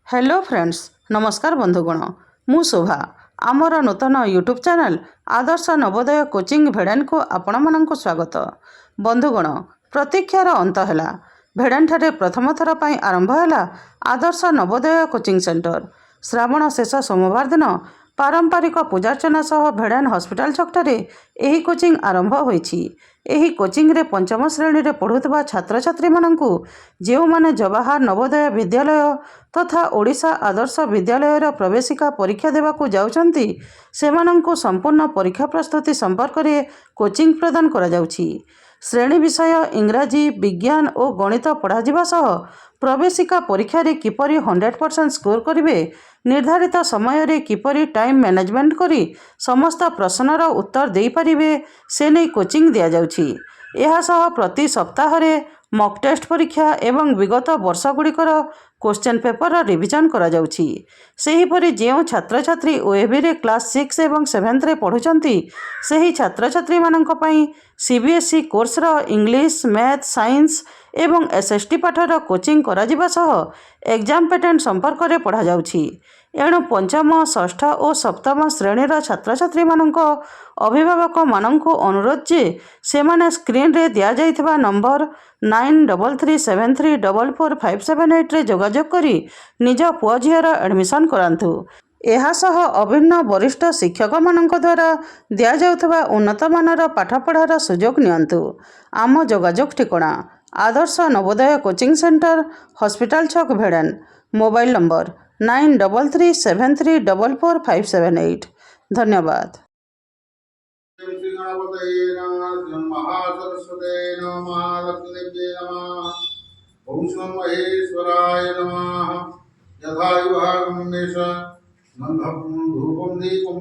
Hello friends, नमस्कार बंधुगण। मु शोभा आमर नूतन यूट्यूब चैनल आदर्श नवोदय कोचिंग भेड़ान को आपण मानक स्वागत। बंधुगण, प्रतीक्षार अंत है। भेड़ान ठारे प्रथम थर पर आरंभ है आदर्श नवोदय कोचिंग सेंटर। श्रावण शेष सोमवार दिन पारंपरिक पूजार्चना सह भेड़ान हॉस्पिटल छकठारे यही कोचिंग आरंभ होईछि। एही कोचिंग रे पंचम श्रेणी रे पढ़ुवा छात्र छात्री मानंकु जेउ माने जवाहर नवोदय विद्यालय तथा ओडिशा आदर्श विद्यालय प्रवेशिका परीक्षा देवाकू जाउछंती सेमानंकु संपूर्ण परीक्षा प्रस्तुति संपर्क में कोचिंग प्रदान करा जाउछि। श्रेणी विषय इंग्राजी, विज्ञान और गणित पढ़ा सह प्रवेशिका परीक्षा रे किपरि 100% स्कोर करिवे, निर्धारित समय रे किपरि टाइम मैनेजमेंट करी समस्त प्रश्नर उत्तर दे पारिबे से नहीं कोचिंग दिया जाउछि। यह सह प्रति सप्ताह रे मॉक टेस्ट परीक्षा एवं विगत वर्ष गुड़िकर क्वेश्चन पेपर रिविजन करा जाउछि। सेहीपरि जेउ छात्र छात्री ओएबी रे क्लास 6 एवं 7 रे पढ़ुचंती सेही छात्र छात्री मानक पई सीबीएसई कोर्स रो इंग्लिश, मैथ, साइंस एवं एसएसटी पाठर कोचिंग करा जिबा सह एग्जाम पैटर्न संपर्क में पढ़ा जाउछि। एणु पंचम, षष्ठ और सप्तम श्रेणीर छात्र छात्री मानक अभिभावक मानक अनुरोध जे सेमाने स्क्रीन रे दिया जाइथिबा नंबर 9337344578 रे जोगाजोग करी निज पुआ झीर एडमिशन करांतु। एहासह अभिन्न वरिष्ठ शिक्षक मानक द्वारा दिया जाउथबा उन्नत मानर पाठपढ़ार सुजोग नियंतु। आम जोगाजोग ठिकाना आदर्श नवोदय कोचिंग सेंटर, हॉस्पिटल छक, भेड़ान। Mobile number 9337344578। धन्यवाद। श्री गणपतये नमः। महासरस्वते नमः। महालक्ष्मीदेव्यै नमः। ओम श्री महेश्वराय नमः। यथा विभागं मेष नन्धं धूपं दीपं